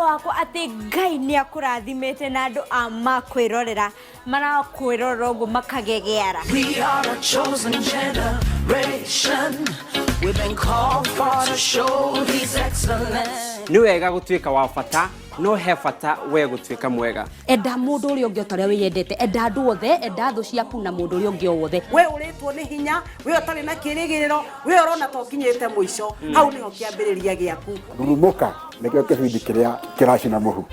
wako ati Ngai ni akurathimete na andu amakwirorera marakwirorera uguo makagegeara. We are a chosen generation. We've been called for to show His excellence. Ni wega gutuika wa bata no he bata we gutuika mwega. Enda mundu uri ungi utaria wiyendete, enda andu othe, enda thu ciaku na mundu uri ungi wothe. We uritwo ni hinya, we utari na kirigiriro, we urona to kinyete mwico, hau niho kiambiriria giaku. Rurumuka nikio kibindi kiria kiracina muhu.